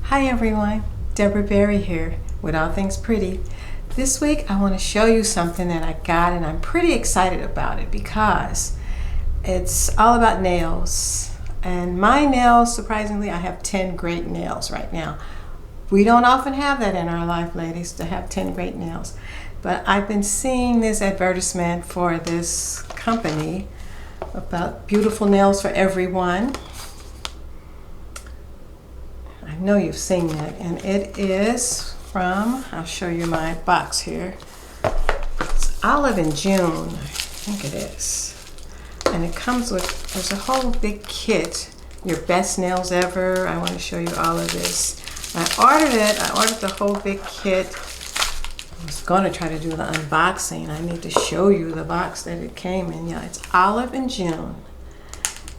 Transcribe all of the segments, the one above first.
Hi everyone, Deborah Berry here with All Things Pretty. This week I want to show you something that I got and I'm pretty excited about it because it's all about nails. And my nails, surprisingly, I have 10 great nails right now. We don't often have that in our life, ladies, to have 10 great nails. But I've been seeing this advertisement for this company about beautiful nails for everyone. I know you've seen it, and it is from, I'll show you my box here. It's Olive and June, I think it is. And it comes with, there's a whole big kit, your best nails ever. I want to show you all of this. I ordered the whole big kit. I was going to try to do the unboxing. I need to show you the box that it came in. Yeah, it's Olive and June.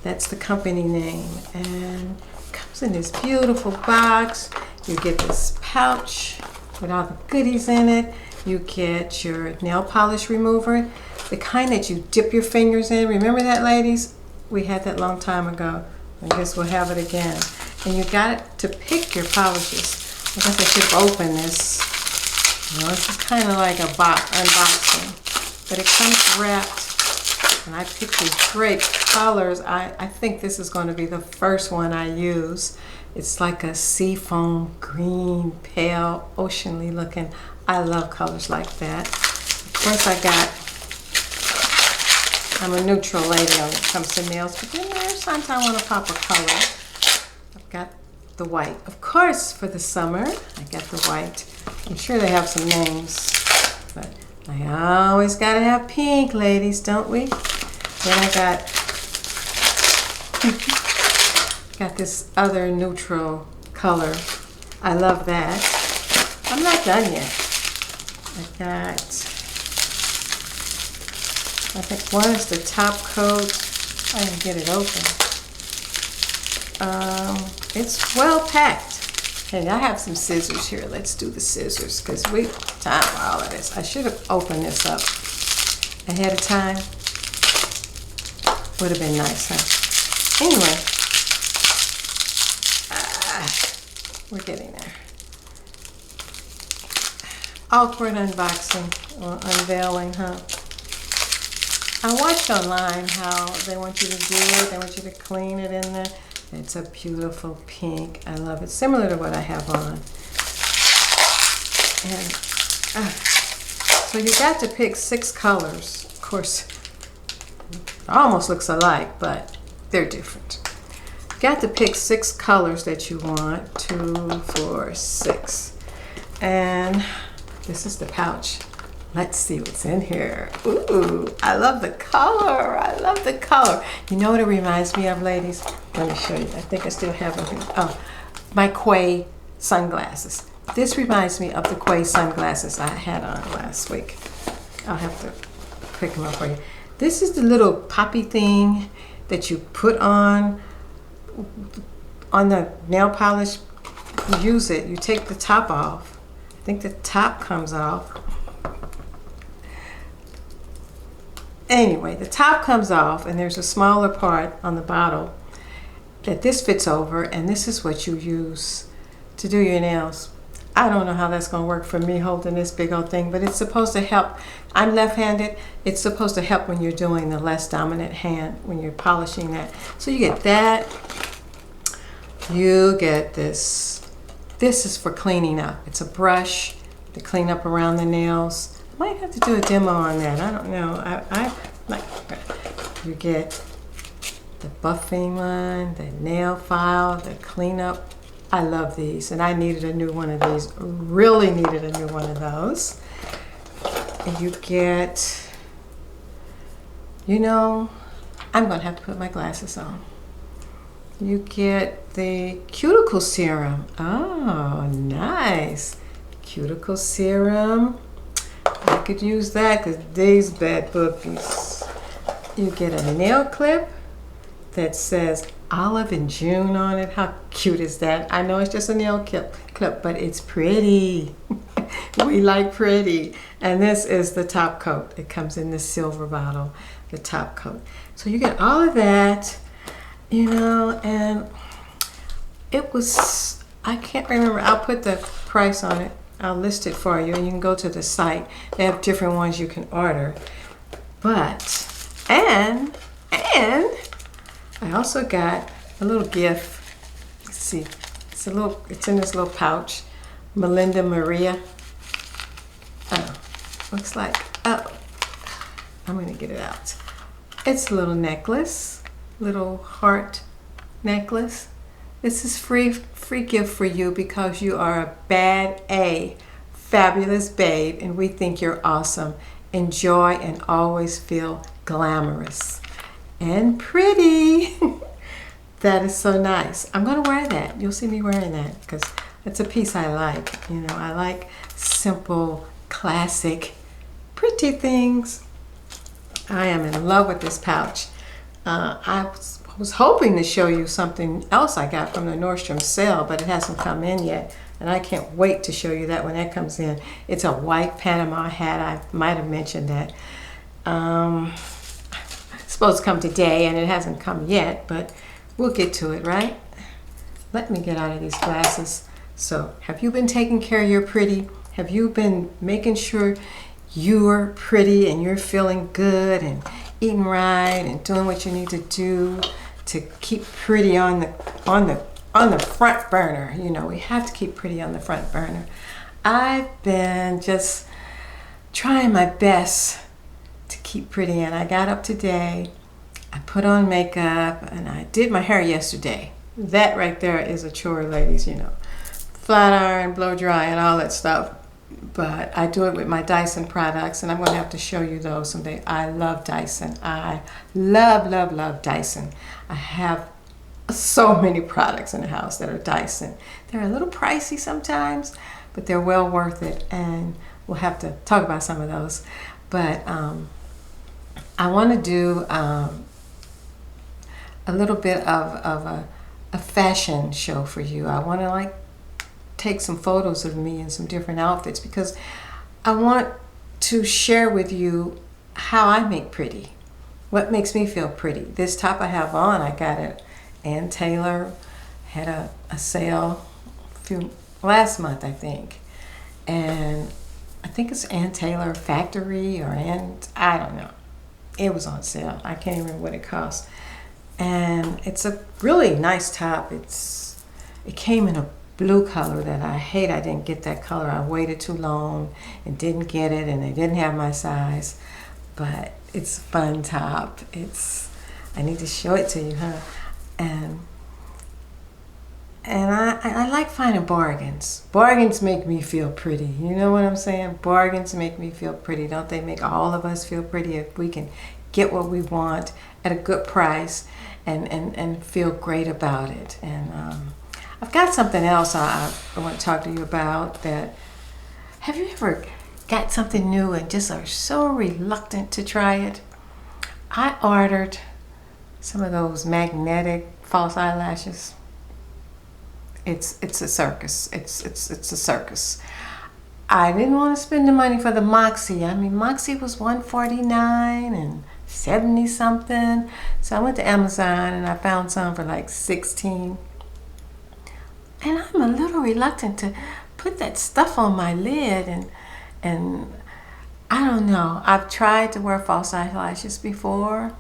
That's the company name. And it comes in this beautiful box. You get this pouch with all the goodies in it. You get your nail polish remover, the kind that you dip your fingers in. Remember that, ladies? We had that long time ago. I guess we'll have it again. And you got it to pick your polishes. I guess I should open this. You know, this is kind of like a unboxing, but it comes wrapped. And I picked these great colors. I think this is going to be the first one I use. It's like a seafoam green, pale, oceanly looking. I love colors like that. Of course, I'm a neutral lady when it comes to nails, but then there's times I want to pop a color. I've got the white. Of course, for the summer, I got the white. I'm sure they have some names, but I always gotta have pink, ladies, don't we? Then I got this other neutral color. I love that. I'm not done yet. I think one is the top coat. I didn't get it open. It's well packed. Hey, I have some scissors here. Let's do the scissors because we time for all of this. I should have opened this up ahead of time. Would have been nice, huh? Anyway, we're getting there. Awkward unboxing or unveiling, huh? I watched online how they want you to do it. They want you to clean it in there. It's a beautiful pink. I love it. Similar to what I have on. And so you got to pick 6 colors. Of course, it almost looks alike, but they're different. You got to pick 6 colors that you want. 2, 4, 6. And this is the pouch. Let's see what's in here. Ooh, I love the color. I love the color. You know what it reminds me of, ladies? Let me show you. I think I still have them here. Oh, my Quay sunglasses. This reminds me of the Quay sunglasses I had on last week. I'll have to pick them up for you. This is the little poppy thing that you put on the nail polish. You use it. You take the top off. I think the top comes off. Anyway, the top comes off and there's a smaller part on the bottle that this fits over, and this is what you use to do your nails. I don't know how that's going to work for me holding this big old thing, but it's supposed to help. I'm left-handed. It's supposed to help when you're doing the less dominant hand, when you're polishing that. So you get that. You get this. This is for cleaning up. It's a brush to clean up around the nails. I might have to do a demo on that. I don't know. You get the buffing one, the nail file, the cleanup. I love these, and I needed a new one of these. Really needed a new one of those. And you get, you know, I'm going to have to put my glasses on. You get the cuticle serum. Oh, nice. Cuticle serum. I could use that because these bad bookies. You get a nail clip that says Olive and June on it. How cute is that? I know it's just a nail clip, but it's pretty. We like pretty. And this is the top coat. It comes in this silver bottle, the top coat. So you get all of that, you know, and it was I can't remember. I'll put the price on it. I'll list it for you, and you can go to the site. They have different ones you can order. But, and I also got a little gift. Let's see. It's in this little pouch. Melinda Maria. Oh, looks like, oh, I'm gonna get it out. It's a little necklace, little heart necklace. This is free gift for you because you are a bad A, fabulous babe, and we think you're awesome. Enjoy and always feel glamorous and pretty. That is so nice. I'm gonna wear that. You'll see me wearing that because it's a piece I like. You know, I like simple, classic, pretty things. I am in love with this pouch. I was hoping to show you something else I got from the Nordstrom sale, but it hasn't come in yet. And I can't wait to show you that when that comes in. It's a white Panama hat. I might have mentioned that. It's supposed to come today, and it hasn't come yet, but we'll get to it, right? Let me get out of these glasses. So, have you been taking care of your pretty? Have you been making sure you're pretty and you're feeling good and eating right and doing what you need to do to keep pretty on the front burner? You know, we have to keep pretty on the front burner. I've been just trying my best to keep pretty, and I got up today. I put on makeup and I did my hair yesterday. That right there is a chore, ladies, you know. Flat iron, blow dry, and all that stuff. But I do it with my Dyson products, and I'm going to have to show you those someday. I love Dyson. I love Dyson. I have so many products in the house that are Dyson. They're a little pricey sometimes, but they're well worth it, and we'll have to talk about some of those. But I want to do a little bit of a fashion show for you. I want to like take some photos of me in some different outfits because I want to share with you how I make pretty, what makes me feel pretty. This top I have on, I got it. Ann Taylor had a sale last month, I think, and I think it's Ann Taylor Factory or I don't know. It was on sale. I can't even remember what it cost. And it's a really nice top. It came in a blue color that I hate. I didn't get that color. I waited too long and didn't get it, and they didn't have my size. But it's a fun top. I need to show it to you, huh? And I like finding bargains. Bargains make me feel pretty. You know what I'm saying? Bargains make me feel pretty. Don't they make all of us feel pretty if we can get what we want at a good price and feel great about it? And I've got something else I want to talk to you about. That have you ever got something new and just are so reluctant to try it? I ordered some of those magnetic false eyelashes. It's a circus. It's a circus. I didn't want to spend the money for the Moxie. I mean, Moxie was $149 and 70 something. So I went to Amazon and I found some for like $16. And I'm a little reluctant to put that stuff on my lid, and I don't know. I've tried to wear false eyelashes before.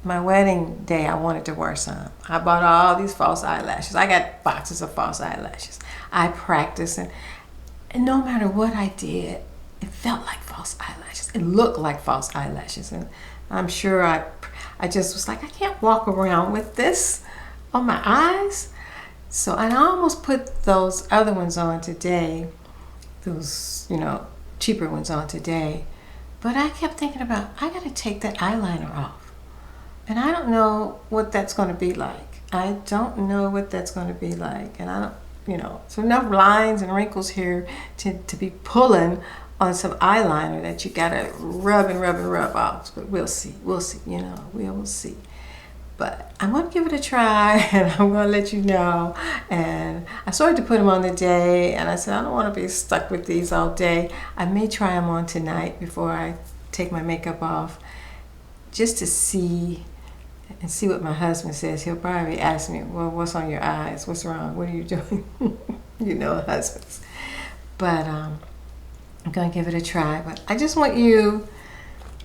My wedding day, I wanted to wear some. I bought all these false eyelashes. I got boxes of false eyelashes. I practiced, and no matter what I did, it felt like false eyelashes. It looked like false eyelashes, and I'm sure I just was like, I can't walk around with this on my eyes. So I almost put those other ones on today, those, you know, cheaper ones on today. But I kept thinking about, I got to take that eyeliner off. And I don't know what that's going to be like. I don't know what that's going to be like. And I don't, you know, so enough lines and wrinkles here to be pulling on some eyeliner that you got to rub and rub off. But we'll see, you know, we will see. But I'm going to give it a try, and I'm going to let you know. And I started to put them on today, and I said, I don't want to be stuck with these all day. I may try them on tonight before I take my makeup off, just to see and see what my husband says. He'll probably ask me, well, what's on your eyes? What's wrong? What are you doing? You know, husbands. But I'm going to give it a try. But I just want you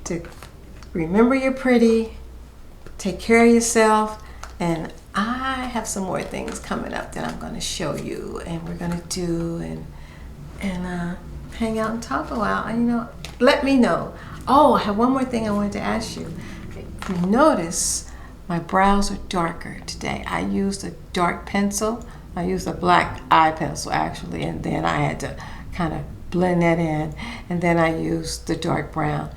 to remember you're pretty, take care of yourself, and I have some more things coming up that I'm going to show you, and we're going to do and hang out and talk a while. And, you know, let me know. Oh, I have one more thing I wanted to ask you. If you notice, my brows are darker today. I used a dark pencil. I used a black eye pencil actually, and then I had to kind of blend that in, and then I used the dark brown.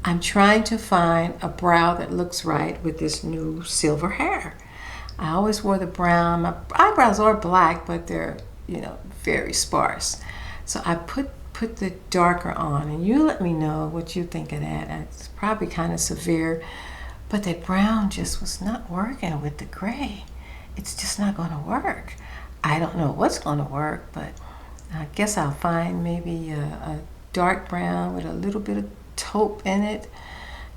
I'm trying to find a brow that looks right with this new silver hair. I always wore the brown. My eyebrows are black, but they're, you know, very sparse. So I put the darker on, and you let me know what you think of that. It's probably kind of severe, but that brown just was not working with the gray. It's just not going to work. I don't know what's going to work, but I guess I'll find maybe a dark brown with a little bit of taupe in it.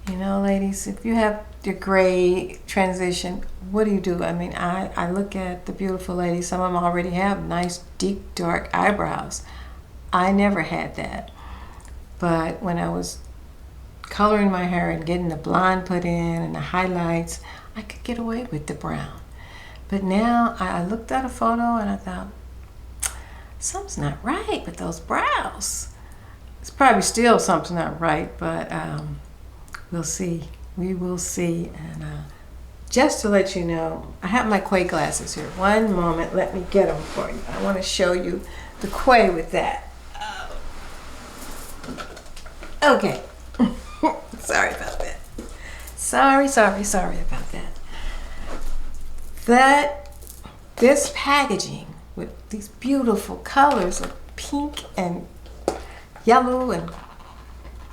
You know, ladies, if you have your gray transition, what do you do? I mean, I look at the beautiful ladies. Some of them already have nice, deep, dark eyebrows. I never had that. But when I was coloring my hair and getting the blonde put in and the highlights, I could get away with the brown. But now I looked at a photo and I thought, something's not right with those brows. It's probably still something not right, but we'll see. We will see. And just to let you know, I have my Quay glasses here. One moment, let me get them for you. I want to show you the Quay with that. Okay. Sorry about that. Sorry about that. This packaging with these beautiful colors of pink and yellow and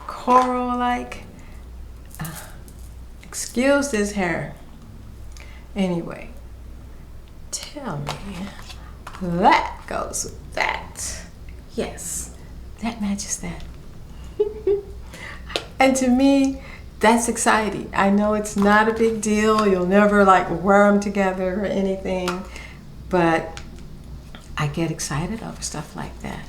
coral-like. Excuse this hair. Anyway, tell me that goes with that. Yes, that matches that. And to me, that's exciting. I know it's not a big deal. You'll never like wear them together or anything, but I get excited over stuff like that.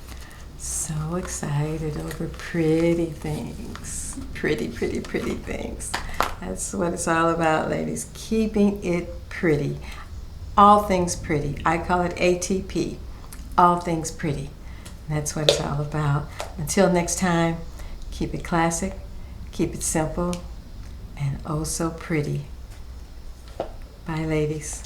So excited over pretty things. Pretty things. That's what it's all about, ladies. Keeping it pretty. All things pretty. I call it ATP. All things pretty. That's what it's all about. Until next time, keep it classic, keep it simple, and oh so pretty. Bye, ladies.